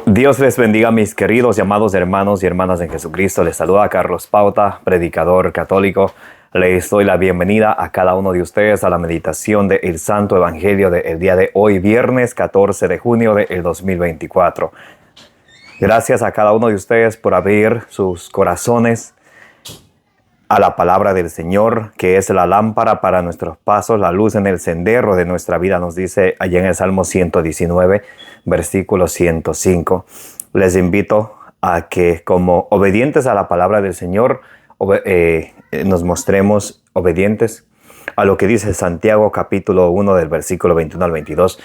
Dios les bendiga, mis queridos y amados hermanos y hermanas en Jesucristo. Les saluda Carlos Pauta, predicador católico. Les doy la bienvenida a cada uno de ustedes a la meditación del Santo Evangelio del día de hoy, viernes 14 de junio del 2024. Gracias a cada uno de ustedes por abrir sus corazones a la palabra del Señor, que es la lámpara para nuestros pasos, la luz en el sendero de nuestra vida, nos dice allá en el Salmo 119, versículo 105. Les invito a que, como obedientes a la palabra del Señor, nos mostremos obedientes a lo que dice Santiago capítulo 1 del versículo 21 al 22,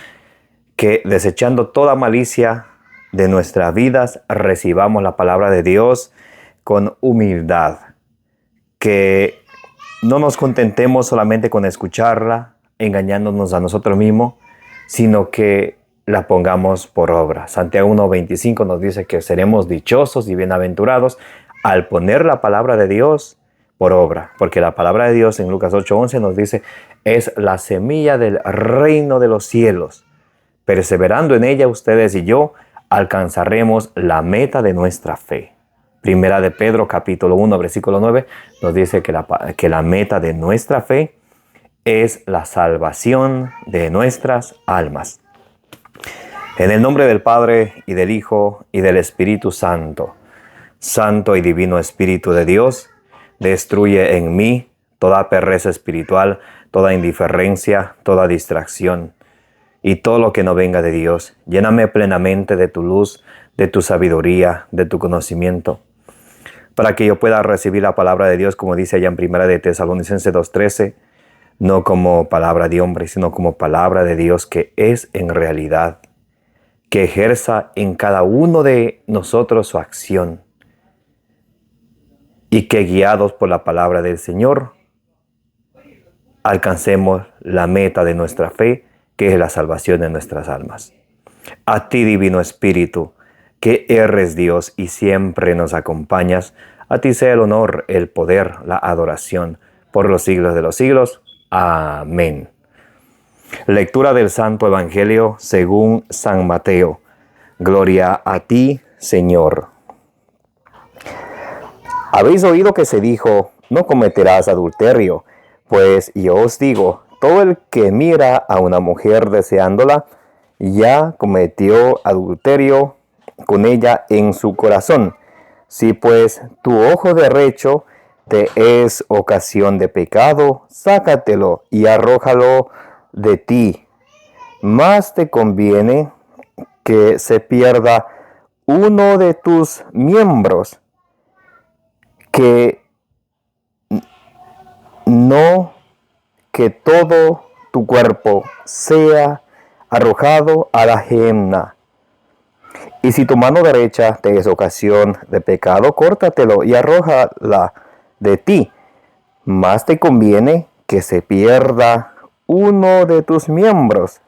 que desechando toda malicia de nuestras vidas, recibamos la palabra de Dios con humildad. Que no nos contentemos solamente con escucharla, engañándonos a nosotros mismos, sino que la pongamos por obra. Santiago 1:25 nos dice que seremos dichosos y bienaventurados al poner la palabra de Dios por obra, porque la palabra de Dios en Lucas 8:11 nos dice es la semilla del reino de los cielos. Perseverando en ella, ustedes y yo alcanzaremos la meta de nuestra fe. Primera de Pedro, capítulo 1, versículo 9, nos dice que la meta de nuestra fe es la salvación de nuestras almas. En el nombre del Padre, y del Hijo, y del Espíritu Santo, Santo y Divino Espíritu de Dios, destruye en mí toda pereza espiritual, toda indiferencia, toda distracción, y todo lo que no venga de Dios. Lléname plenamente de tu luz, de tu sabiduría, de tu conocimiento, para que yo pueda recibir la palabra de Dios, como dice allá en Primera de Tesalonicenses 2:13, no como palabra de hombre, sino como palabra de Dios que es en realidad, que ejerza en cada uno de nosotros su acción, y que guiados por la palabra del Señor, alcancemos la meta de nuestra fe, que es la salvación de nuestras almas. A ti, Divino Espíritu, que eres Dios y siempre nos acompañas, a ti sea el honor, el poder, la adoración, por los siglos de los siglos. Amén. Lectura del Santo Evangelio según San Mateo. Gloria a ti, Señor. Habéis oído que se dijo, no cometerás adulterio, pues yo os digo, todo el que mira a una mujer deseándola, ya cometió adulterio con ella en su corazón. Si pues tu ojo derecho te es ocasión de pecado, sácatelo y arrójalo de ti. Más te conviene que se pierda uno de tus miembros, que no que todo tu cuerpo sea arrojado a la gehenna. Y si tu mano derecha te es ocasión de pecado, córtatelo y arrójala de ti. Más te conviene que se pierda uno de tus miembros,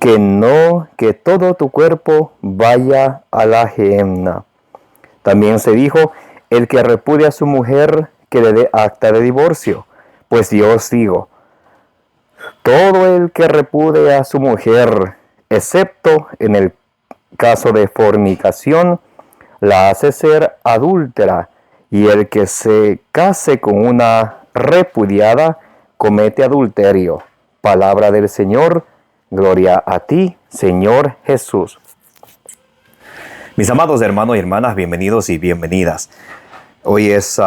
que no que todo tu cuerpo vaya a la gehenna. También se dijo, el que repudia a su mujer, que le dé acta de divorcio. Pues yo os digo, todo el que repudia a su mujer, excepto en el caso de fornicación, la hace ser adúltera, y el que se case con una repudiada comete adulterio. Palabra del Señor, gloria a ti, Señor Jesús. Mis amados hermanos y hermanas, bienvenidos y bienvenidas. Hoy es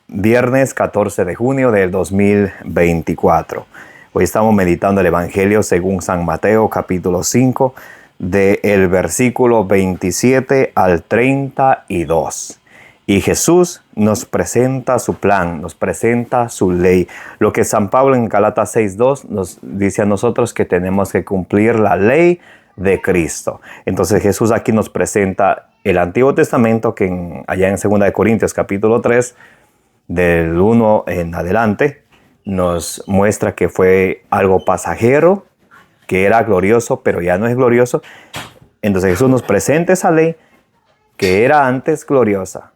viernes 14 de junio del 2024. Hoy estamos meditando el Evangelio según San Mateo, capítulo 5, del versículo 27 al 32. Y Jesús nos presenta su plan, nos presenta su ley. Lo que San Pablo en Gálatas 6:2 nos dice a nosotros que tenemos que cumplir la ley de Cristo. Entonces Jesús aquí nos presenta el Antiguo Testamento, que allá en 2 de Corintios capítulo 3, del 1 en adelante, nos muestra que fue algo pasajero, que era glorioso, pero ya no es glorioso. Entonces Jesús nos presenta esa ley que era antes gloriosa.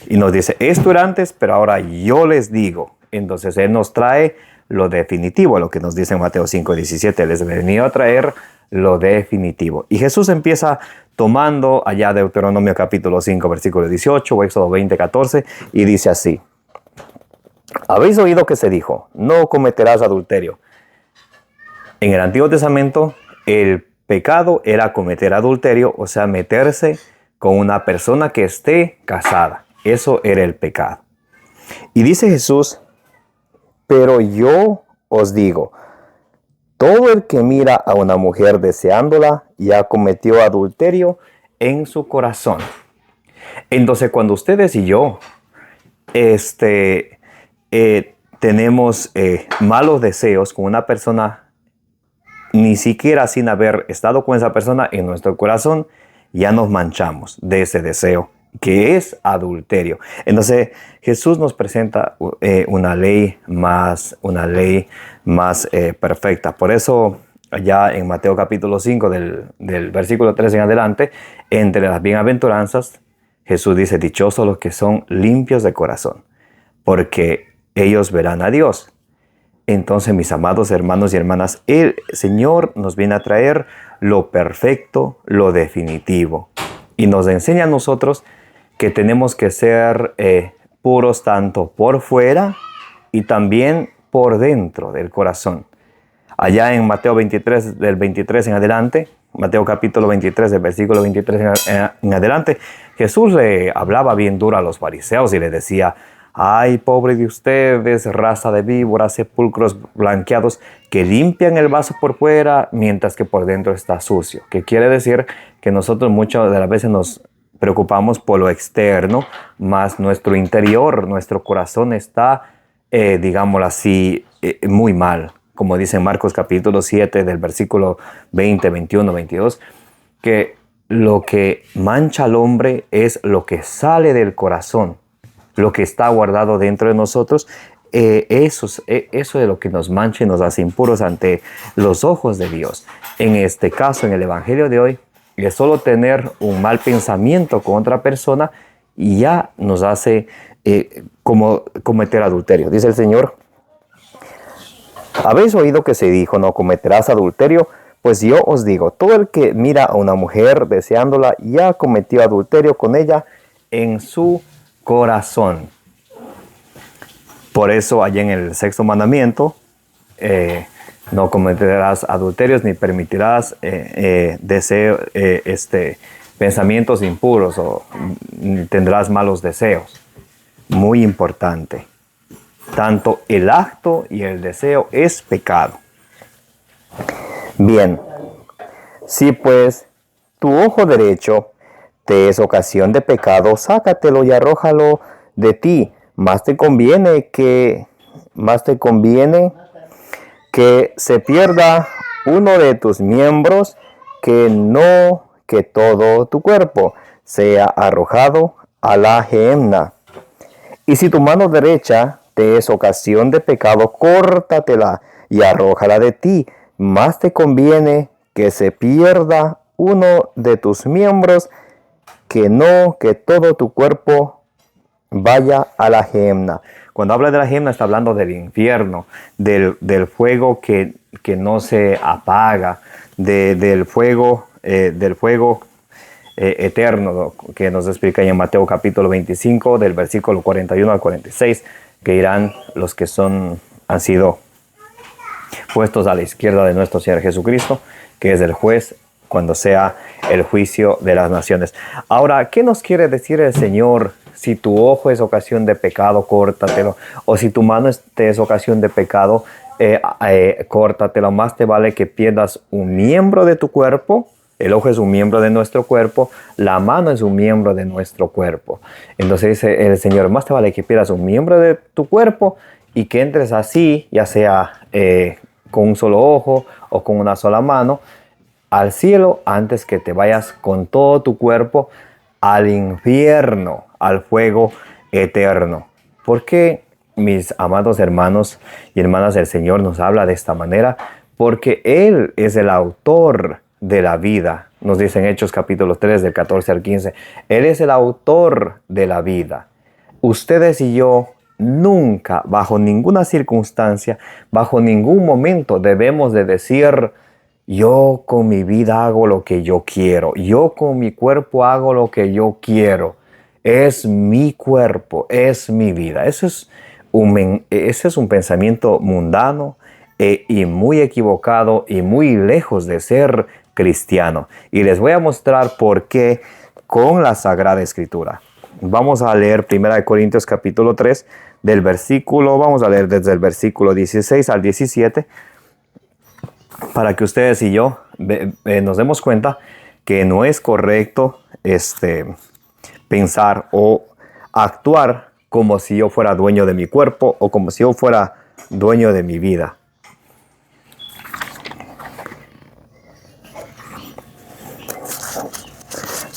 Y nos dice, esto era antes, pero ahora yo les digo. Entonces Él nos trae lo definitivo, lo que nos dice en Mateo 5:17. Les he venido a traer lo definitivo. Y Jesús empieza tomando allá Deuteronomio capítulo 5, versículo 18, o Éxodo 20, 14, y dice así: habéis oído que se dijo, no cometerás adulterio. En el Antiguo Testamento, el pecado era cometer adulterio, o sea, meterse con una persona que esté casada. Eso era el pecado. Y dice Jesús: pero yo os digo, todo el que mira a una mujer deseándola ya cometió adulterio en su corazón. Entonces, cuando ustedes y yo tenemos malos deseos con una persona, ni siquiera sin haber estado con esa persona en nuestro corazón, ya nos manchamos de ese deseo, que es adulterio. Entonces Jesús nos presenta una ley más perfecta. Por eso allá en Mateo capítulo 5 del versículo 3 en adelante, entre las bienaventuranzas, Jesús dice: dichosos los que son limpios de corazón, porque ellos verán a Dios. Entonces, mis amados hermanos y hermanas, el Señor nos viene a traer lo perfecto, lo definitivo. Y nos enseña a nosotros que tenemos que ser puros tanto por fuera y también por dentro del corazón. Allá en Mateo 23, del 23 en adelante, Mateo capítulo 23, del versículo 23 en adelante, Jesús le hablaba bien duro a los fariseos y le decía: ay, pobre de ustedes, raza de víboras, sepulcros blanqueados, que limpian el vaso por fuera, mientras que por dentro está sucio. Que quiere decir que nosotros muchas de las veces nos preocupamos por lo externo, más nuestro interior, nuestro corazón está, digámoslo así, muy mal. Como dice en Marcos capítulo 7, del versículo 20, 21, 22, que lo que mancha al hombre es lo que sale del corazón. Lo que está guardado dentro de nosotros, eso es lo que nos mancha y nos hace impuros ante los ojos de Dios. En este caso, en el Evangelio de hoy, es solo tener un mal pensamiento con otra persona y ya nos hace como cometer adulterio. Dice el Señor: habéis oído que se dijo, no cometerás adulterio. Pues yo os digo, todo el que mira a una mujer deseándola ya cometió adulterio con ella en su corazón. Por eso allá en el sexto mandamiento, no cometerás adulterios ni permitirás pensamientos impuros o tendrás malos deseos. Muy importante. Tanto el acto y el deseo es pecado. Bien, si pues tu ojo derecho te es ocasión de pecado, sácatelo y arrójalo de ti. Más te conviene que se pierda uno de tus miembros, que no que todo tu cuerpo sea arrojado a la gehenna. Y si tu mano derecha te es ocasión de pecado, córtatela y arrójala de ti. Más te conviene que se pierda uno de tus miembros, que no que todo tu cuerpo vaya a la gehenna. Cuando habla de la gehenna está hablando del infierno, del fuego que no se apaga, del fuego eterno, que nos explica en Mateo capítulo 25, del versículo 41 al 46, que irán los que han sido puestos a la izquierda de nuestro Señor Jesucristo, que es el juez cuando sea el juicio de las naciones. Ahora, ¿qué nos quiere decir el Señor? Si tu ojo es ocasión de pecado, córtatelo. O si tu mano te es ocasión de pecado, córtatelo. Más te vale que pierdas un miembro de tu cuerpo. El ojo es un miembro de nuestro cuerpo. La mano es un miembro de nuestro cuerpo. Entonces dice el Señor: más te vale que pierdas un miembro de tu cuerpo y que entres así, ya sea con un solo ojo o con una sola mano, al cielo, antes que te vayas con todo tu cuerpo al infierno, al fuego eterno. ¿Por qué, mis amados hermanos y hermanas, el Señor nos habla de esta manera? Porque Él es el autor de la vida. Nos dice en Hechos capítulo 3, del 14 al 15. Él es el autor de la vida. Ustedes y yo nunca, bajo ninguna circunstancia, bajo ningún momento debemos de decir: Yo con mi vida hago lo que yo quiero. Yo con mi cuerpo hago lo que yo quiero. Es mi cuerpo, es mi vida. Ese es un pensamiento mundano y muy equivocado y muy lejos de ser cristiano. Y les voy a mostrar por qué con la Sagrada Escritura. Vamos a leer 1 Corintios capítulo 3 vamos a leer desde el versículo 16 al 17 para que ustedes y yo nos demos cuenta que no es correcto pensar o actuar como si yo fuera dueño de mi cuerpo o como si yo fuera dueño de mi vida.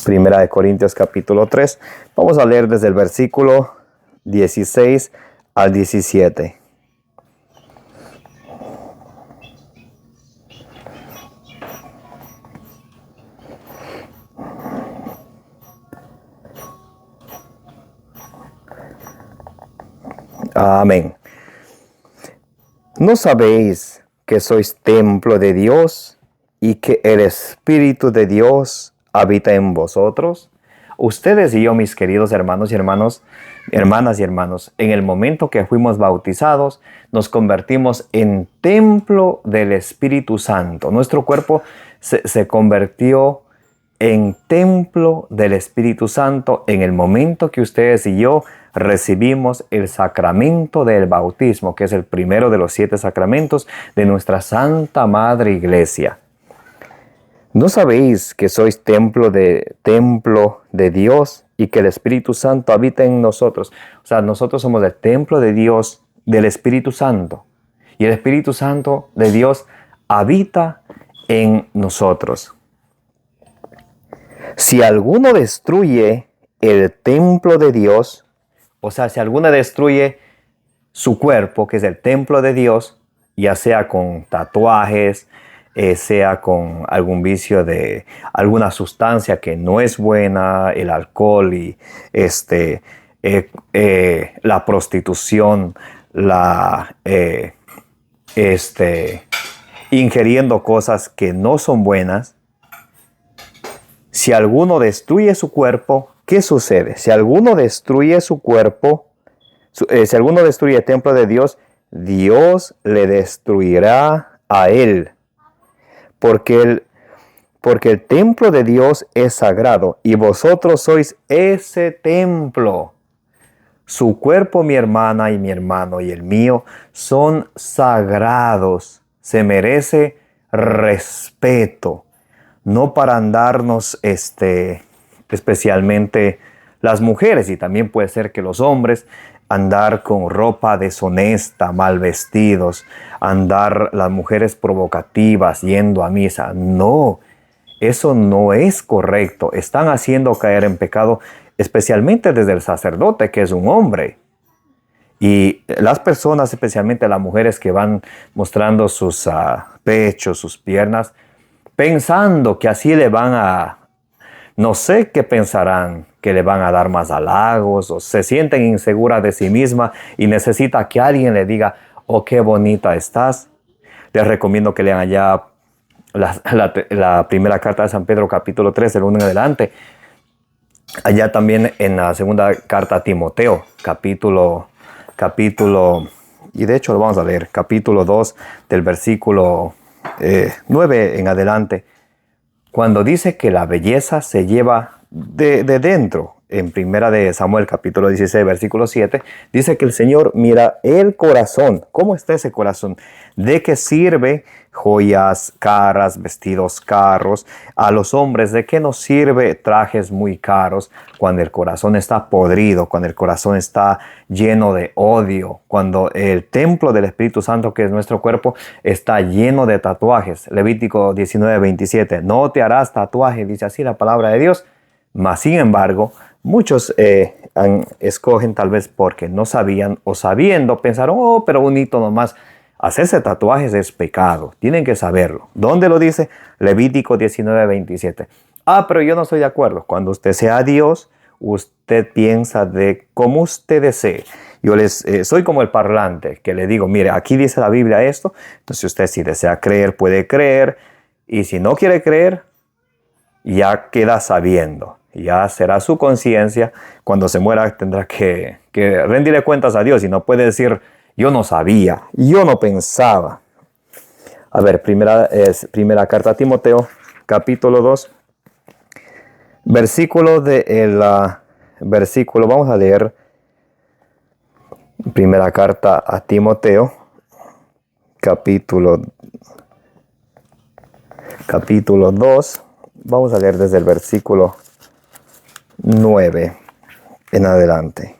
Primera de Corintios capítulo 3. Vamos a leer desde el versículo 16 al 17. Amén. ¿No sabéis que sois templo de Dios y que el Espíritu de Dios habita en vosotros? Ustedes y yo, mis queridos hermanos y hermanas y hermanos, en el momento que fuimos bautizados, nos convertimos en templo del Espíritu Santo. Nuestro cuerpo se convirtió en templo del Espíritu Santo en el momento que ustedes y yo recibimos el sacramento del bautismo, que es el primero de los 7 sacramentos de nuestra Santa Madre Iglesia. ¿No sabéis que sois templo de Dios y que el Espíritu Santo habita en nosotros? O sea, nosotros somos el templo de Dios, del Espíritu Santo. Y el Espíritu Santo de Dios habita en nosotros. Si alguno destruye el templo de Dios, o sea, si alguno destruye su cuerpo, que es el templo de Dios, ya sea con tatuajes, sea con algún vicio de alguna sustancia que no es buena, el alcohol y la prostitución, ingiriendo cosas que no son buenas. Si alguno destruye su cuerpo, ¿qué sucede? Si alguno destruye su cuerpo, si alguno destruye el templo de Dios, Dios le destruirá a él. Porque el templo de Dios es sagrado y vosotros sois ese templo. Su cuerpo, mi hermana y mi hermano y el mío, son sagrados. Se merece respeto. No para andarnos, especialmente las mujeres, y también puede ser que los hombres, andar con ropa deshonesta, mal vestidos, andar las mujeres provocativas, yendo a misa. No, eso no es correcto. Están haciendo caer en pecado, especialmente desde el sacerdote, que es un hombre. Y las personas, especialmente las mujeres que van mostrando sus pechos, sus piernas, pensando que así le van a, no sé qué pensarán, que le van a dar más halagos o se sienten inseguras de sí misma y necesita que alguien le diga, oh, qué bonita estás. Les recomiendo que lean allá la primera carta de San Pedro, capítulo 3, del 1 en adelante. Allá también en la segunda carta a Timoteo, capítulo, y de hecho lo vamos a leer, capítulo 2, del versículo 9 en adelante, cuando dice que la belleza se lleva de dentro. En primera de Samuel, capítulo 16, versículo 7, dice que el Señor mira el corazón. ¿Cómo está ese corazón? ¿De qué sirve joyas caras, vestidos caros? A los hombres, ¿de qué nos sirve trajes muy caros cuando el corazón está podrido, cuando el corazón está lleno de odio, cuando el templo del Espíritu Santo, que es nuestro cuerpo, está lleno de tatuajes? Levítico 19, 27. No te harás tatuaje, dice así la palabra de Dios. Mas, sin embargo, muchos escogen tal vez porque no sabían o sabiendo pensaron, oh, pero bonito nomás. Hacerse tatuajes es pecado. Tienen que saberlo. ¿Dónde lo dice? Levítico 19, 27. Ah, pero yo no estoy de acuerdo. Cuando usted sea Dios, usted piensa de cómo usted desee. Yo soy como el parlante que le digo, mire, aquí dice la Biblia esto. Entonces usted si desea creer, puede creer. Y si no quiere creer, ya queda sabiendo. Ya será su conciencia. Cuando se muera tendrá que rendirle cuentas a Dios y no puede decir, yo no sabía, yo no pensaba. A ver, primera carta a Timoteo, capítulo 2, versículo, vamos a leer primera carta a Timoteo, capítulo 2, vamos a leer desde el versículo 9 en adelante.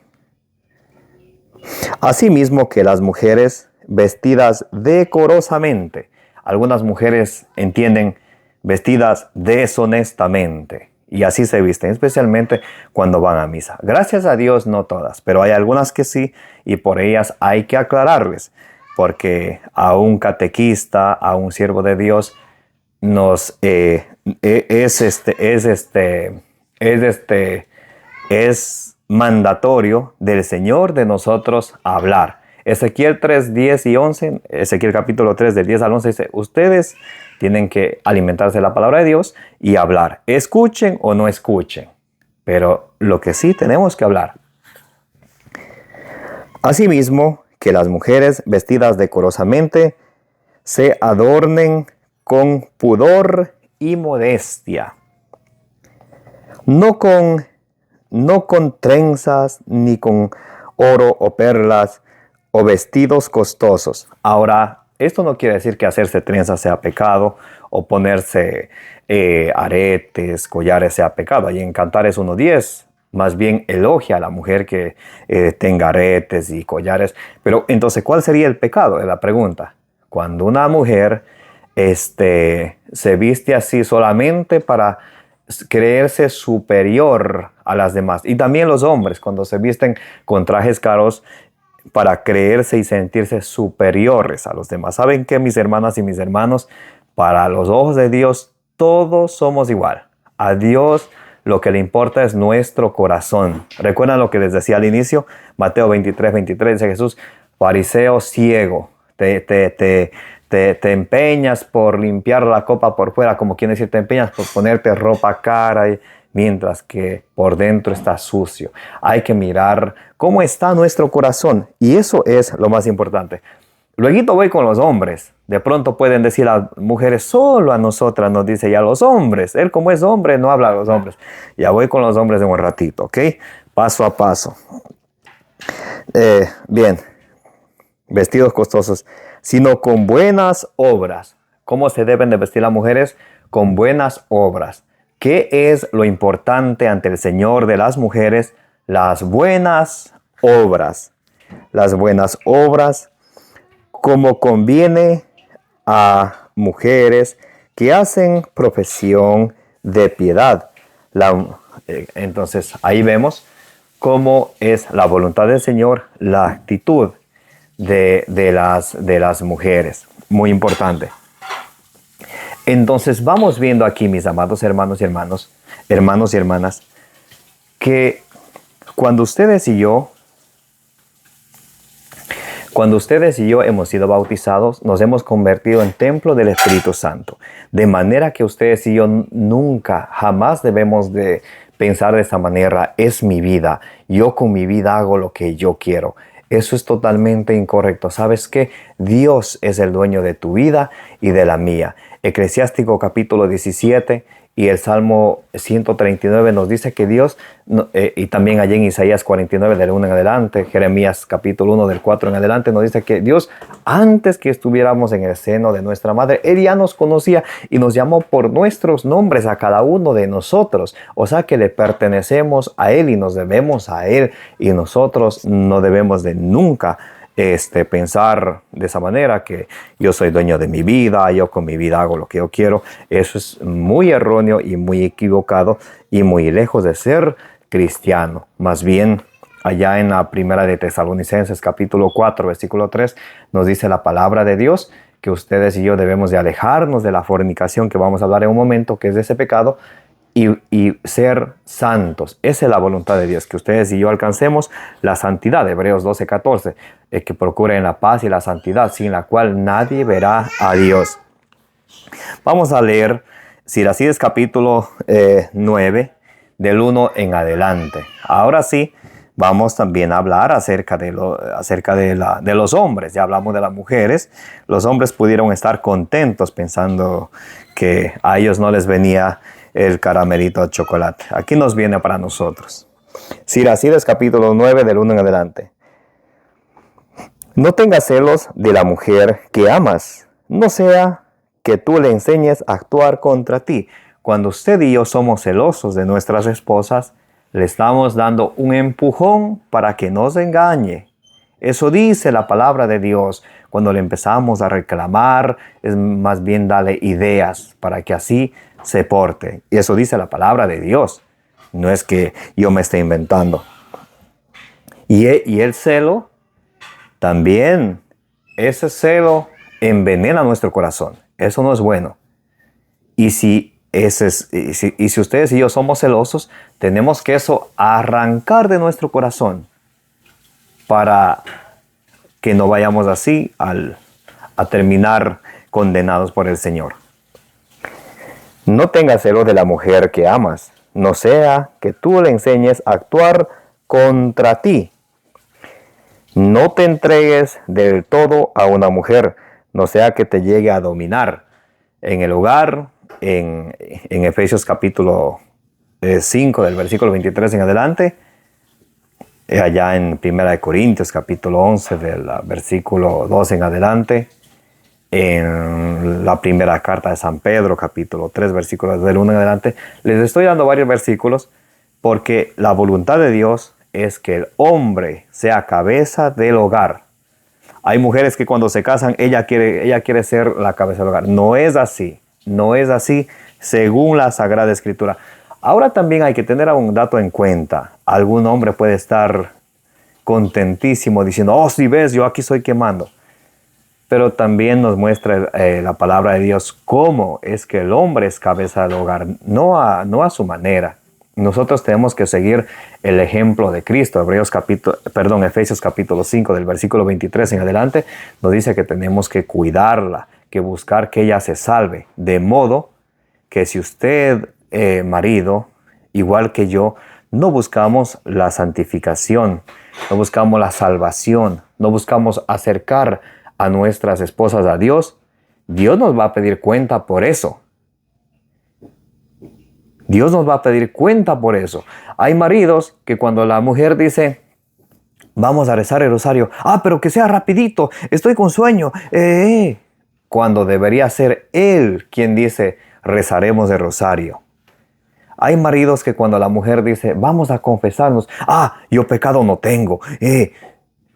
Asimismo que las mujeres vestidas decorosamente, algunas mujeres entienden vestidas deshonestamente, y así se visten, especialmente cuando van a misa. Gracias a Dios no todas, pero hay algunas que sí, y por ellas hay que aclararles, porque a un catequista, a un siervo de Dios, es mandatorio del Señor de nosotros hablar. Ezequiel 3, 10 y 11, Ezequiel capítulo 3 del 10 al 11 dice, ustedes tienen que alimentarse de la palabra de Dios y hablar. Escuchen o no escuchen, pero lo que sí tenemos que hablar. Asimismo, que las mujeres vestidas decorosamente se adornen con pudor y modestia, no con trenzas, ni con oro o perlas, o vestidos costosos. Ahora, esto no quiere decir que hacerse trenzas sea pecado, o ponerse aretes, collares sea pecado. Ahí en Cantares 1:10, más bien elogia a la mujer que tenga aretes y collares. Pero entonces, ¿cuál sería el pecado? Es la pregunta. Cuando una mujer se viste así solamente para creerse superior a las demás. Y también los hombres, cuando se visten con trajes caros para creerse y sentirse superiores a los demás. ¿Saben qué, mis hermanas y mis hermanos? Para los ojos de Dios, todos somos igual. A Dios lo que le importa es nuestro corazón. ¿Recuerdan lo que les decía al inicio? Mateo 23:23 dice Jesús, fariseo ciego, te empeñas por limpiar la copa por fuera, como quiere decir, te empeñas por ponerte ropa cara, mientras que por dentro está sucio. Hay que mirar cómo está nuestro corazón, y eso es lo más importante. Luego voy con los hombres. De pronto pueden decir las mujeres, solo a nosotras nos dice ya los hombres. Él como es hombre no habla a los hombres. Ya voy con los hombres de un ratito, ¿ok? Paso a paso. Bien, vestidos costosos, sino con buenas obras. ¿Cómo se deben de vestir las mujeres? Con buenas obras. ¿Qué es lo importante ante el Señor de las mujeres? Las buenas obras. Las buenas obras, como conviene a mujeres que hacen profesión de piedad. Entonces, ahí vemos cómo es la voluntad del Señor, la actitud de las mujeres. Muy importante. Entonces vamos viendo aquí, mis amados hermanos y hermanas, que cuando ustedes y yo hemos sido bautizados, nos hemos convertido en templo del Espíritu Santo. De manera que ustedes y yo nunca, jamás debemos de pensar de esa manera, es mi vida, yo con mi vida hago lo que yo quiero. Eso es totalmente incorrecto. ¿Sabes qué? Dios es el dueño de tu vida y de la mía. Eclesiástico capítulo 17 y el Salmo 139 nos dice que Dios, y también allí en Isaías 49 del 1 en adelante, Jeremías capítulo 1 del 4 en adelante, nos dice que Dios, antes que estuviéramos en el seno de nuestra madre, Él ya nos conocía y nos llamó por nuestros nombres a cada uno de nosotros. O sea que le pertenecemos a Él y nos debemos a Él, y nosotros no debemos de nunca pensar de esa manera, que yo soy dueño de mi vida, yo con mi vida hago lo que yo quiero. Eso es muy erróneo y muy equivocado y muy lejos de ser cristiano. Más bien, allá en la primera de Tesalonicenses capítulo 4 versículo 3 nos dice la palabra de Dios que ustedes y yo debemos de alejarnos de la fornicación, que vamos a hablar en un momento, que es de ese pecado, y ser santos. Esa es la voluntad de Dios, que ustedes y yo alcancemos la santidad. Hebreos 12:14, que procuren la paz y la santidad, sin la cual nadie verá a Dios. Vamos a leer Siracides capítulo 9, del 1 en adelante. Ahora sí, vamos también a hablar acerca de los hombres. Ya hablamos de las mujeres. Los hombres pudieron estar contentos pensando que a ellos no les venía el caramelito de chocolate. Aquí nos viene para nosotros. Siracides capítulo 9, del 1 en adelante. No tengas celos de la mujer que amas, no sea que tú le enseñes a actuar contra ti. Cuando usted y yo somos celosos de nuestras esposas, le estamos dando un empujón para que nos engañe. Eso dice la palabra de Dios. Cuando le empezamos a reclamar, es más bien darle ideas para que así se porte. Y eso dice la palabra de Dios. No es que yo me esté inventando. Y el celo, también, ese celo envenena nuestro corazón. Eso no es bueno. Y si ustedes y yo somos celosos, tenemos que eso arrancar de nuestro corazón para que no vayamos así a terminar condenados por el Señor. No tengas celo de la mujer que amas, no sea que tú le enseñes a actuar contra ti. No te entregues del todo a una mujer, no sea que te llegue a dominar en el hogar. En Efesios capítulo 5, del versículo 23 en adelante. Allá en 1 Corintios capítulo 11, del versículo 2 en adelante. En la primera carta de San Pedro, capítulo 3, versículos del 1 en adelante. Les estoy dando varios versículos porque la voluntad de Dios es que el hombre sea cabeza del hogar. Hay mujeres que cuando se casan, ella quiere ser la cabeza del hogar. No es así. No es así según la Sagrada Escritura. Ahora también hay que tener un dato en cuenta. Algún hombre puede estar contentísimo diciendo, oh, si ves, yo aquí estoy quemando. Pero también nos muestra la palabra de Dios cómo es que el hombre es cabeza del hogar, no a su manera. Nosotros tenemos que seguir el ejemplo de Cristo. Efesios capítulo 5, del versículo 23 en adelante, nos dice que tenemos que cuidarla, que buscar que ella se salve. De modo que si usted, marido, igual que yo, no buscamos la santificación, no buscamos la salvación, no buscamos acercar a nuestras esposas a Dios, Dios nos va a pedir cuenta por eso. Dios nos va a pedir cuenta por eso. Hay maridos que cuando la mujer dice, vamos a rezar el rosario, pero que sea rapidito, estoy con sueño, cuando debería ser él quien dice, rezaremos el rosario. Hay maridos que cuando la mujer dice, vamos a confesarnos, yo pecado no tengo,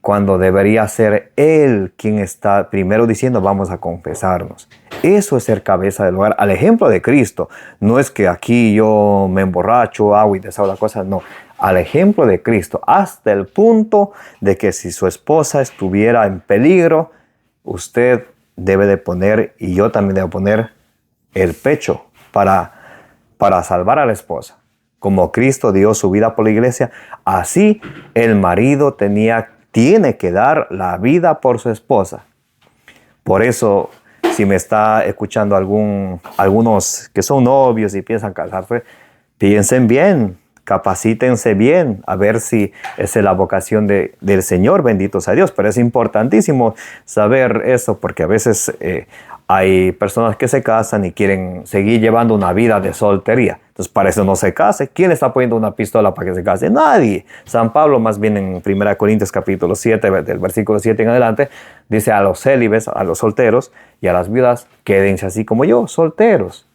cuando debería ser él quien está primero diciendo, vamos a confesarnos. Eso es ser cabeza del hogar, al ejemplo de Cristo. No es que aquí yo me emborracho, hago y deshago la cosa, no. Al ejemplo de Cristo, hasta el punto de que si su esposa estuviera en peligro, usted debe de poner, y yo también debo poner, el pecho para salvar a la esposa. Como Cristo dio su vida por la iglesia, así el marido tiene que dar la vida por su esposa. Por eso, si me está escuchando algunos que son novios y piensan casarse, piensen bien, capacítense bien, a ver si es la vocación del Señor, bendito sea Dios. Pero es importantísimo saber eso, porque a veces hay personas que se casan y quieren seguir llevando una vida de soltería. Entonces, para eso no se case. ¿Quién está poniendo una pistola para que se case? Nadie. San Pablo, más bien en 1 Corintios capítulo 7, del versículo 7 en adelante, dice a los célibes, a los solteros y a las viudas, quédense así como yo, solteros.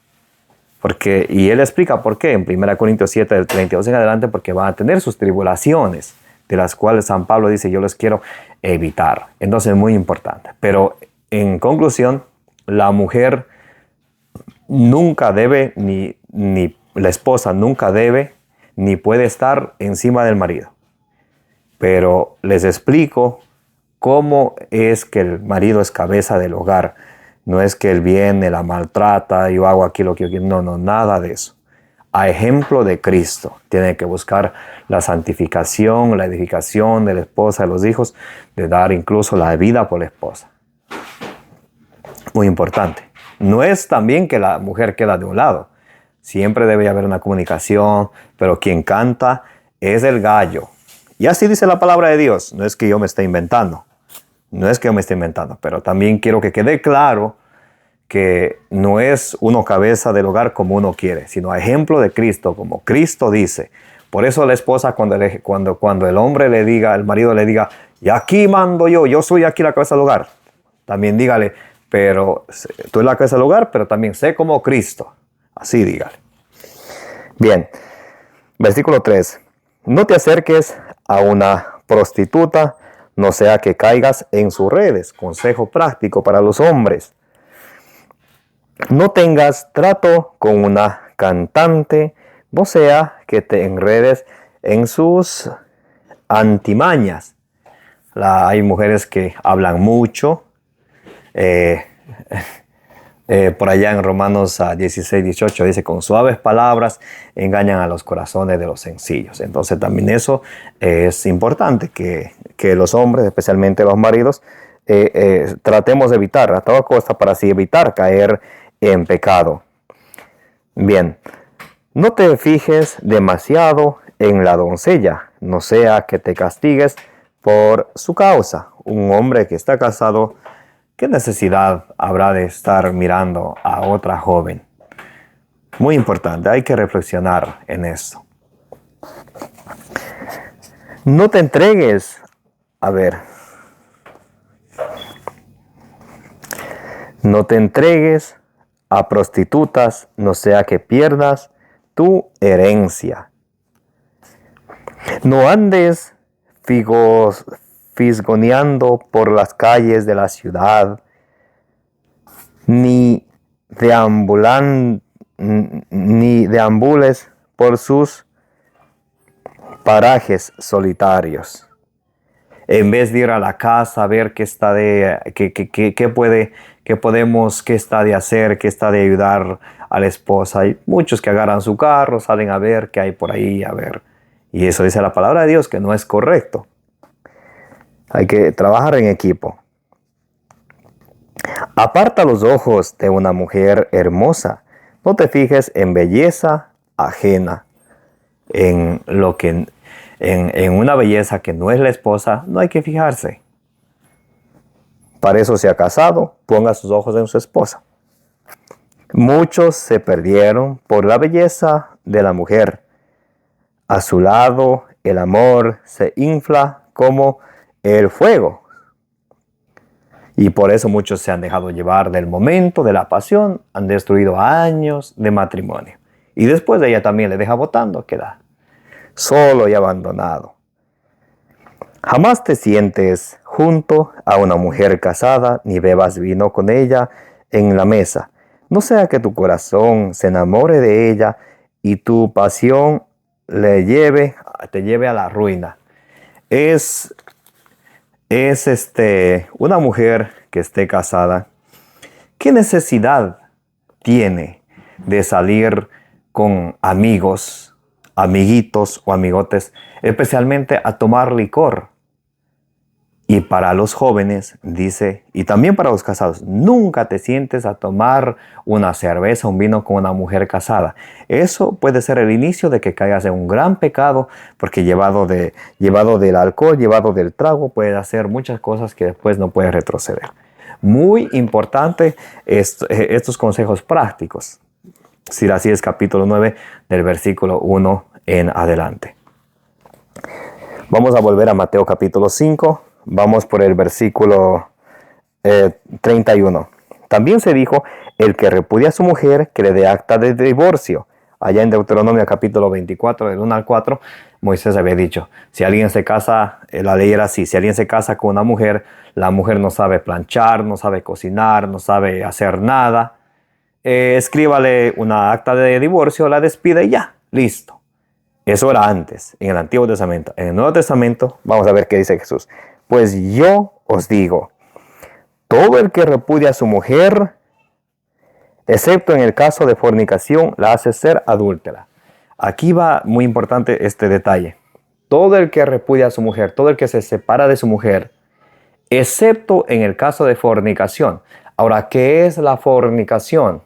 Y él explica por qué en 1 Corintios 7, del 32 en adelante, porque van a tener sus tribulaciones, de las cuales San Pablo dice, yo les quiero evitar. Entonces, es muy importante. Pero, en conclusión, la mujer nunca debe, ni la esposa nunca debe, ni puede estar encima del marido. Pero les explico cómo es que el marido es cabeza del hogar. No es que él viene, la maltrata, yo hago aquí lo que yo quiero. No, nada de eso. A ejemplo de Cristo, tiene que buscar la santificación, la edificación de la esposa, de los hijos, de dar incluso la vida por la esposa. Muy importante. No es también que la mujer queda de un lado. Siempre debe haber una comunicación, pero quien canta es el gallo. Y así dice la palabra de Dios. No es que yo me esté inventando. No es que yo me esté inventando, pero también quiero que quede claro que no es uno cabeza del hogar como uno quiere, sino a ejemplo de Cristo, como Cristo dice. Por eso la esposa, cuando el hombre le diga, el marido le diga, y aquí mando yo soy aquí la cabeza del hogar. También dígale, pero tú eres la cabeza del hogar, pero también sé como Cristo. Así dígale. Bien, versículo 3. No te acerques a una prostituta, no sea que caigas en sus redes. Consejo práctico para los hombres. No tengas trato con una cantante, no sea que te enredes en sus antimañas. Hay mujeres que hablan mucho. Por allá en Romanos 16, 18 dice, con suaves palabras engañan a los corazones de los sencillos. Entonces también eso es importante que los hombres, especialmente los maridos, tratemos de evitar a toda costa para así evitar caer en pecado. Bien, no te fijes demasiado en la doncella, no sea que te castigues por su causa. Un hombre que está casado, ¿qué necesidad habrá de estar mirando a otra joven? Muy importante, hay que reflexionar en esto. No te entregues, no te entregues a prostitutas, no sea que pierdas tu herencia. No andes fisgoneando por las calles de la ciudad, ni deambules por sus parajes solitarios. En vez de ir a la casa a ver qué está qué está de hacer, qué está de ayudar a la esposa. Hay muchos que agarran su carro, salen a ver qué hay por ahí, a ver. Y eso dice la palabra de Dios, que no es correcto. Hay que trabajar en equipo. Aparta los ojos de una mujer hermosa. No te fijes en belleza ajena. En una belleza que no es la esposa, no hay que fijarse. Para eso se ha casado, ponga sus ojos en su esposa. Muchos se perdieron por la belleza de la mujer. A su lado, el amor se infla como el fuego. Y por eso muchos se han dejado llevar del momento, de la pasión, han destruido años de matrimonio. Y después de ella también le deja botando, queda solo y abandonado. Jamás te sientes junto a una mujer casada, ni bebas vino con ella en la mesa. No sea que tu corazón se enamore de ella y tu pasión te lleve a la ruina. Es una mujer que esté casada. ¿Qué necesidad tiene de salir con amigos, amiguitos o amigotes, especialmente a tomar licor? Y para los jóvenes, dice, y también para los casados, nunca te sientes a tomar una cerveza, un vino con una mujer casada. Eso puede ser el inicio de que caigas en un gran pecado, porque llevado del alcohol, llevado del trago, puedes hacer muchas cosas que después no puedes retroceder. Muy importante estos consejos prácticos. Siracías capítulo 9, del versículo 1 en adelante. Vamos a volver a Mateo capítulo 5. Vamos por el versículo 31. También se dijo, el que repudia a su mujer, que le dé acta de divorcio. Allá en Deuteronomio capítulo 24, del 1 al 4, Moisés había dicho, si alguien se casa, la ley era así, si alguien se casa con una mujer, la mujer no sabe planchar, no sabe cocinar, no sabe hacer nada, escríbale una acta de divorcio, la despide y ya, listo. Eso era antes, en el Antiguo Testamento. En el Nuevo Testamento, vamos a ver qué dice Jesús. Pues yo os digo, todo el que repudia a su mujer, excepto en el caso de fornicación, la hace ser adúltera. Aquí va muy importante este detalle. Todo el que repudia a su mujer, todo el que se separa de su mujer, excepto en el caso de fornicación. Ahora, ¿qué es la fornicación?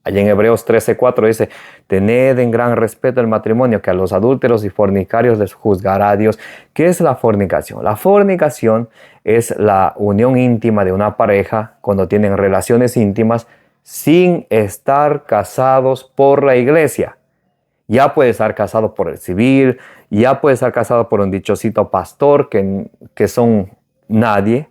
Allí en Hebreos 13:4 dice, tened en gran respeto el matrimonio, que a los adúlteros y fornicarios les juzgará Dios. ¿Qué es la fornicación? La fornicación es la unión íntima de una pareja cuando tienen relaciones íntimas sin estar casados por la iglesia. Ya puede estar casado por el civil, ya puede estar casado por un dichosito pastor que son nadie,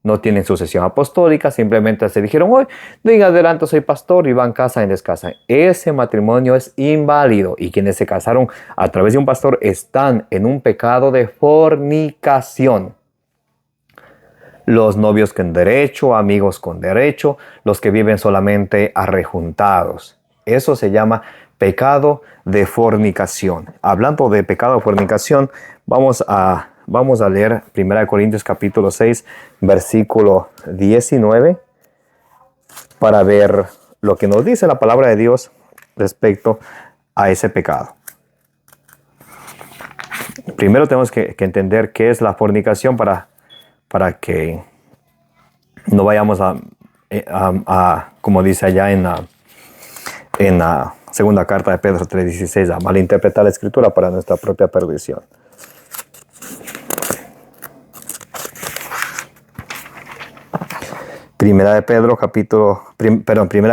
no tienen sucesión apostólica, simplemente se dijeron, hoy de en adelante soy pastor y van casa y descasan. Ese matrimonio es inválido y quienes se casaron a través de un pastor están en un pecado de fornicación. Los novios con derecho, amigos con derecho, los que viven solamente arrejuntados. Eso se llama pecado de fornicación. Hablando de pecado de fornicación, vamos a leer 1 Corintios capítulo 6, versículo 19, para ver lo que nos dice la palabra de Dios respecto a ese pecado. Primero tenemos que entender qué es la fornicación para que no vayamos a como dice allá en la segunda carta de Pedro 3:16, a malinterpretar la escritura para nuestra propia perdición. Primera de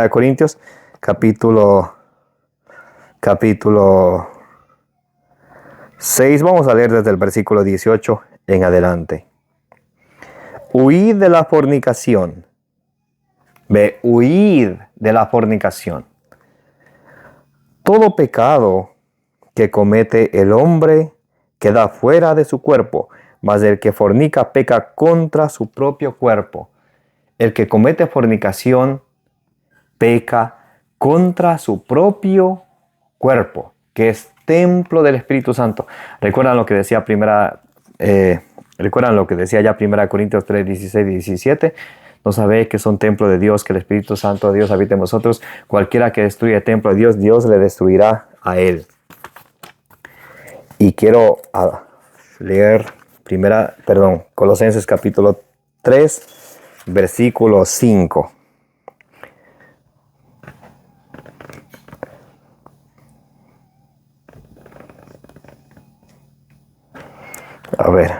Corintios, capítulo 6, vamos a leer desde el versículo 18 en adelante. Huid de la fornicación. Huid de la fornicación. Todo pecado que comete el hombre queda fuera de su cuerpo, mas el que fornica peca contra su propio cuerpo. El que comete fornicación peca contra su propio cuerpo, que es templo del Espíritu Santo. ¿Recuerdan lo que decía ya 1 Corintios 3, 16 y 17? ¿No sabéis que son templo de Dios, que el Espíritu Santo de Dios habita en vosotros? Cualquiera que destruye el templo de Dios, Dios le destruirá a él. Y quiero leer Colosenses capítulo 3, versículo 5. A ver.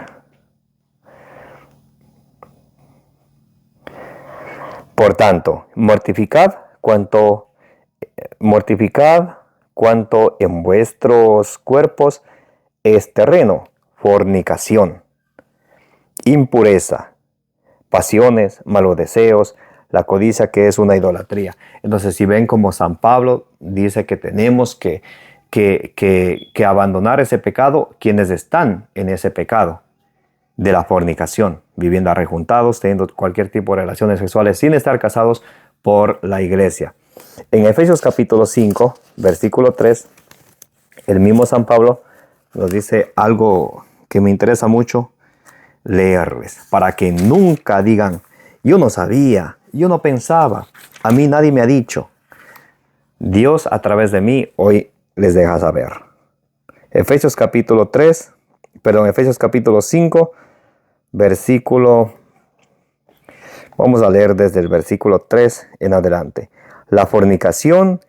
Por tanto, mortificad cuanto en vuestros cuerpos es terreno, fornicación, impureza, pasiones, malos deseos, la codicia, que es una idolatría. Entonces, si ven como San Pablo dice que tenemos que abandonar ese pecado, quienes están en ese pecado de la fornicación, viviendo arrejuntados, teniendo cualquier tipo de relaciones sexuales sin estar casados por la iglesia. En Efesios capítulo 5, versículo 3, el mismo San Pablo nos dice algo que me interesa mucho leerles, para que nunca digan, yo no sabía, yo no pensaba, a mí nadie me ha dicho. Dios a través de mí hoy les deja saber. Efesios capítulo 5, versículo, vamos a leer desde el versículo 3 en adelante. La fornicación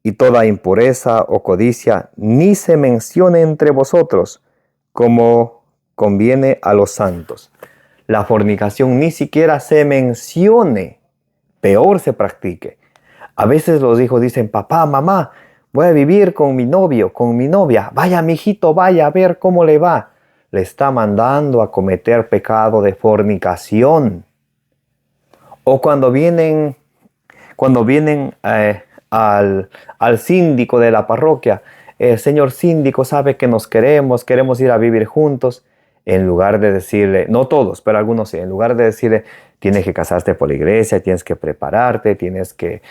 y toda impureza o codicia ni se mencione entre vosotros, como conviene a los santos. La fornicación ni siquiera se mencione, peor se practique. A veces los hijos dicen, papá, mamá, voy a vivir con mi novio, con mi novia. Vaya, mijito, vaya a ver cómo le va. Le está mandando a cometer pecado de fornicación. O cuando vienen al síndico de la parroquia, señor síndico, sabe que nos queremos ir a vivir juntos. En lugar de decirle, no todos, pero algunos sí, en lugar de decirle, tienes que casarte por la iglesia, tienes que prepararte, tienes que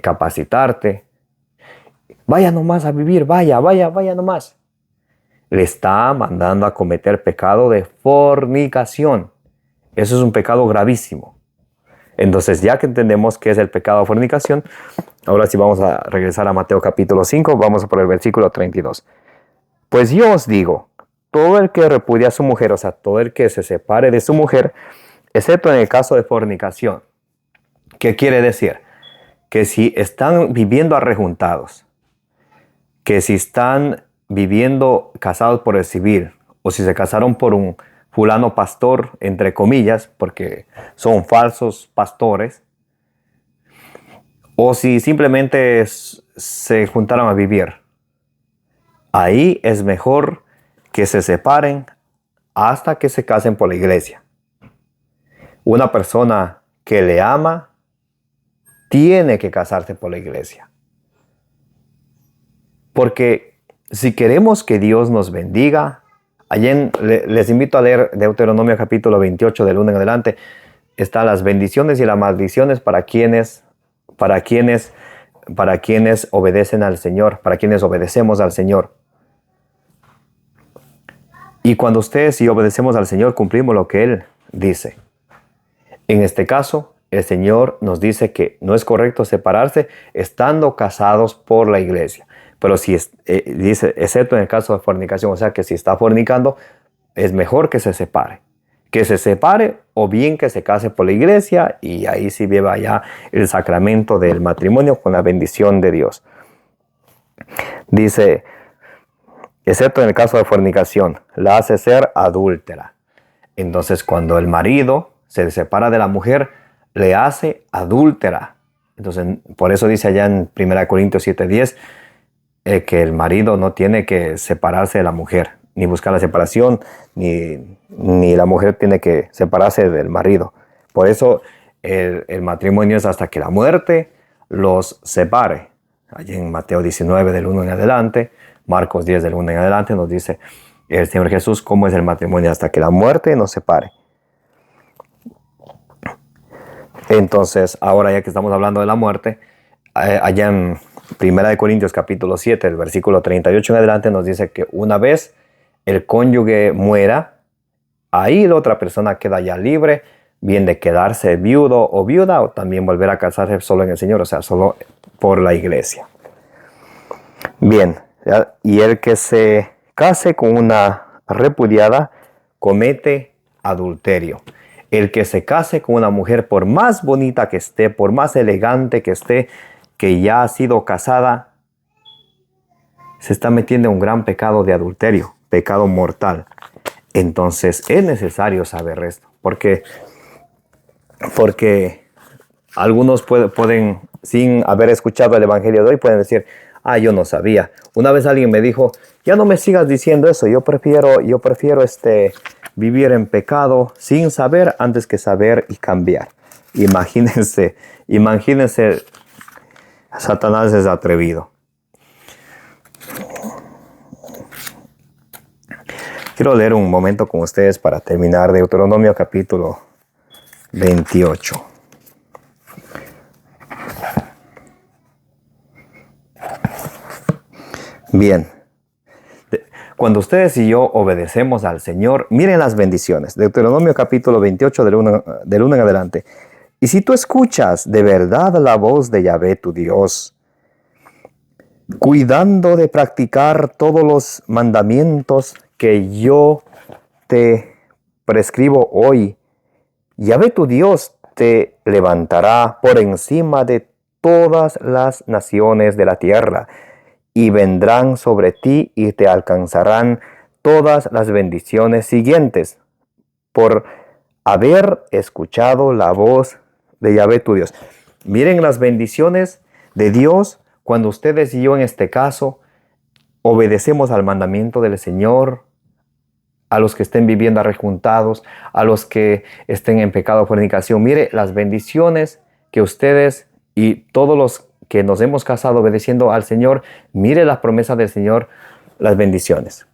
capacitarte. Vaya nomás a vivir, vaya nomás. Le está mandando a cometer pecado de fornicación. Eso es un pecado gravísimo. Entonces, ya que entendemos qué es el pecado de fornicación, ahora sí vamos a regresar a Mateo capítulo 5, vamos por el versículo 32. Pues yo os digo, todo el que repudia a su mujer, o sea, todo el que se separe de su mujer, excepto en el caso de fornicación, ¿Qué quiere decir? Que si están viviendo arrejuntados, que si están viviendo casados por el civil, o si se casaron por un fulano pastor, entre comillas, porque son falsos pastores, o si simplemente se juntaron a vivir, ahí es mejor que se separen hasta que se casen por la iglesia. Una persona que le ama tiene que casarse por la iglesia. Porque si queremos que Dios nos bendiga, les invito a leer Deuteronomio capítulo 28 del 1 en adelante. Están las bendiciones y las maldiciones para quienes obedecen al Señor, para quienes obedecemos al Señor. Y cuando ustedes y obedecemos al Señor, cumplimos lo que Él dice. En este caso, el Señor nos dice que no es correcto separarse estando casados por la iglesia. Pero si dice, excepto en el caso de fornicación, o sea que si está fornicando, es mejor que se separe. Que se separe o bien que se case por la iglesia y ahí sí lleva ya el sacramento del matrimonio con la bendición de Dios. Dice, excepto en el caso de fornicación, la hace ser adúltera. Entonces cuando el marido se separa de la mujer, le hace adúltera. Entonces por eso dice allá en 1 Corintios 7:10, que el marido no tiene que separarse de la mujer, ni buscar la separación, ni la mujer tiene que separarse del marido. Por eso el matrimonio es hasta que la muerte los separe. Allí en Mateo 19 del 1 en adelante, Marcos 10 del 1 en adelante nos dice el Señor Jesús cómo es el matrimonio hasta que la muerte nos separe. Entonces, ahora ya que estamos hablando de la muerte, allá en 1 Corintios capítulo 7, el versículo 38 en adelante nos dice que una vez el cónyuge muera, ahí la otra persona queda ya libre, bien de quedarse viudo o viuda, o también volver a casarse solo en el Señor, o sea, solo por la iglesia. Bien, y el que se case con una repudiada comete adulterio. El que se case con una mujer, por más bonita que esté, por más elegante que esté, que ya ha sido casada, se está metiendo en un gran pecado de adulterio, pecado mortal. Entonces es necesario saber esto, porque algunos pueden, sin haber escuchado el evangelio de hoy, pueden decir, yo no sabía. Una vez alguien me dijo, ya no me sigas diciendo eso, yo prefiero vivir en pecado sin saber antes que saber y cambiar. Imagínense, Satanás es atrevido. Quiero leer un momento con ustedes para terminar Deuteronomio capítulo 28. Bien. Cuando ustedes y yo obedecemos al Señor, miren las bendiciones. Deuteronomio capítulo 28 del 1 en adelante. Y si tú escuchas de verdad la voz de Yahvé tu Dios, cuidando de practicar todos los mandamientos que yo te prescribo hoy, Yahvé tu Dios te levantará por encima de todas las naciones de la tierra, y vendrán sobre ti y te alcanzarán todas las bendiciones siguientes, por haber escuchado la voz de Yahvé tu Dios. Miren las bendiciones de Dios cuando ustedes y yo en este caso obedecemos al mandamiento del Señor, a los que estén viviendo arrejuntados, a los que estén en pecado o fornicación. Mire las bendiciones que ustedes y todos los que nos hemos casado obedeciendo al Señor, mire las promesas del Señor, las bendiciones.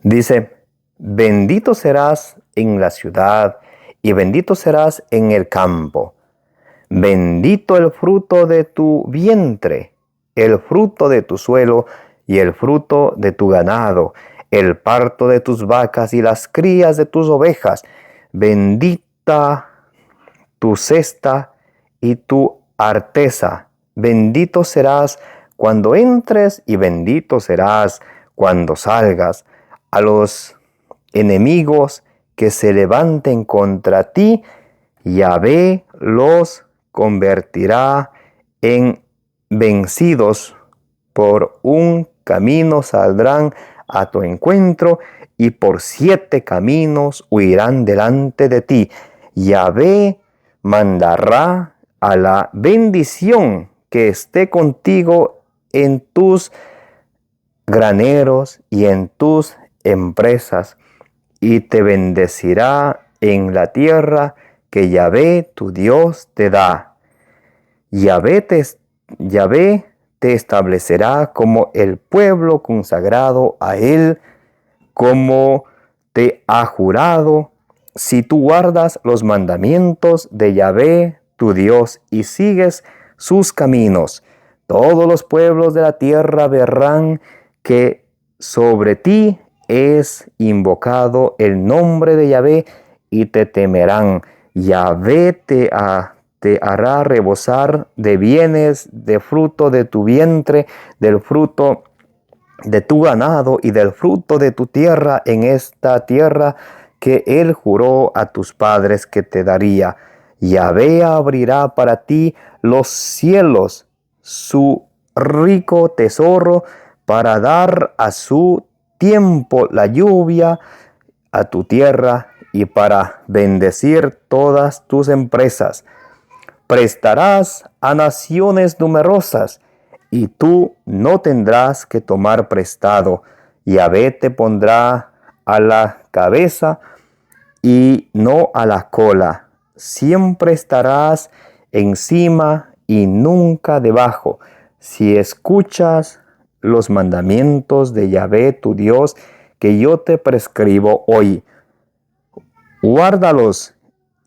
Dice, bendito serás en la ciudad y bendito serás en el campo. Bendito el fruto de tu vientre, el fruto de tu suelo y el fruto de tu ganado, el parto de tus vacas y las crías de tus ovejas. Bendita tu cesta y tu arteza. Bendito serás cuando entres y bendito serás cuando salgas. A los enemigos que se levanten contra ti, Yahvé los convertirá en vencidos. Por un camino saldrán a tu encuentro y por 7 caminos huirán delante de ti. Yahvé mandará a la bendición que esté contigo en tus graneros y en tus empresas, y te bendecirá en la tierra que Yahvé tu Dios te da. Yahvé te establecerá como el pueblo consagrado a él, como te ha jurado, si tú guardas los mandamientos de Yahvé tu Dios y sigues sus caminos. Todos los pueblos de la tierra verán que sobre ti es invocado el nombre de Yahvé y te temerán. Yahvé te hará rebosar de bienes, de fruto de tu vientre, del fruto de tu ganado y del fruto de tu tierra en esta tierra que él juró a tus padres que te daría. Yahvé abrirá para ti los cielos, su rico tesoro, para dar a su tiempo la lluvia a tu tierra y para bendecir todas tus empresas. Prestarás a naciones numerosas y tú no tendrás que tomar prestado. Yahvé te pondrá a la cabeza y no a la cola. Siempre estarás encima y nunca debajo. Si escuchas los mandamientos de Yahvé tu Dios que yo te prescribo hoy, guardándolos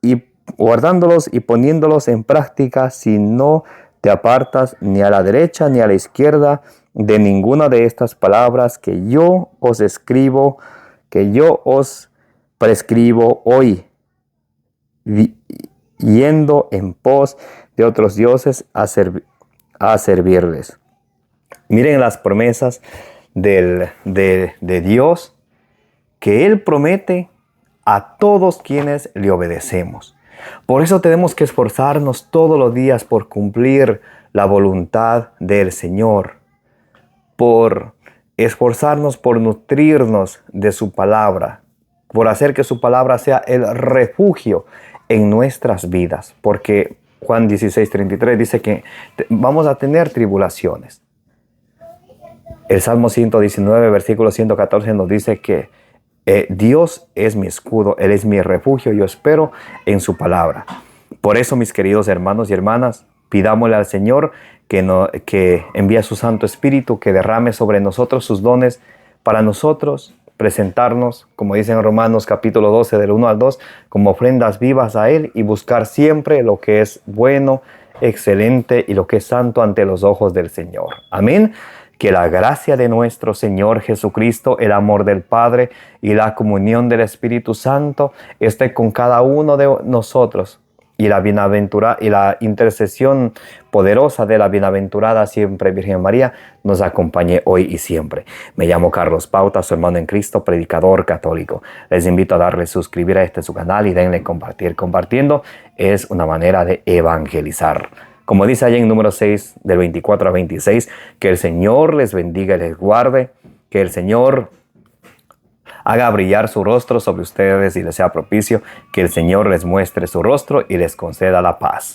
y poniéndolos en práctica, si no te apartas ni a la derecha ni a la izquierda de ninguna de estas palabras que yo os prescribo hoy, yendo en pos de otros dioses a servirles. Miren las promesas de Dios que Él promete a todos quienes le obedecemos. Por eso tenemos que esforzarnos todos los días por cumplir la voluntad del Señor, por esforzarnos por nutrirnos de su palabra, por hacer que su palabra sea el refugio en nuestras vidas, porque Juan 16:33 dice que vamos a tener tribulaciones. El Salmo 119, versículo 114 nos dice que Dios es mi escudo, Él es mi refugio, yo espero en su palabra. Por eso, mis queridos hermanos y hermanas, pidámosle al Señor que envíe su Santo Espíritu, que derrame sobre nosotros sus dones para nosotros presentarnos, como dice en Romanos capítulo 12, del 1 al 2, como ofrendas vivas a Él y buscar siempre lo que es bueno, excelente y lo que es santo ante los ojos del Señor. Amén. Que la gracia de nuestro Señor Jesucristo, el amor del Padre y la comunión del Espíritu Santo esté con cada uno de nosotros, y la intercesión poderosa de la bienaventurada siempre Virgen María nos acompañe hoy y siempre. Me llamo Carlos Pauta, su hermano en Cristo, predicador católico. Les invito a darle suscribir a su canal y denle compartir. Compartiendo es una manera de evangelizar. Como dice allá en número 6, del 24 a 26, que el Señor les bendiga y les guarde, que el Señor haga brillar su rostro sobre ustedes y les sea propicio, que el Señor les muestre su rostro y les conceda la paz.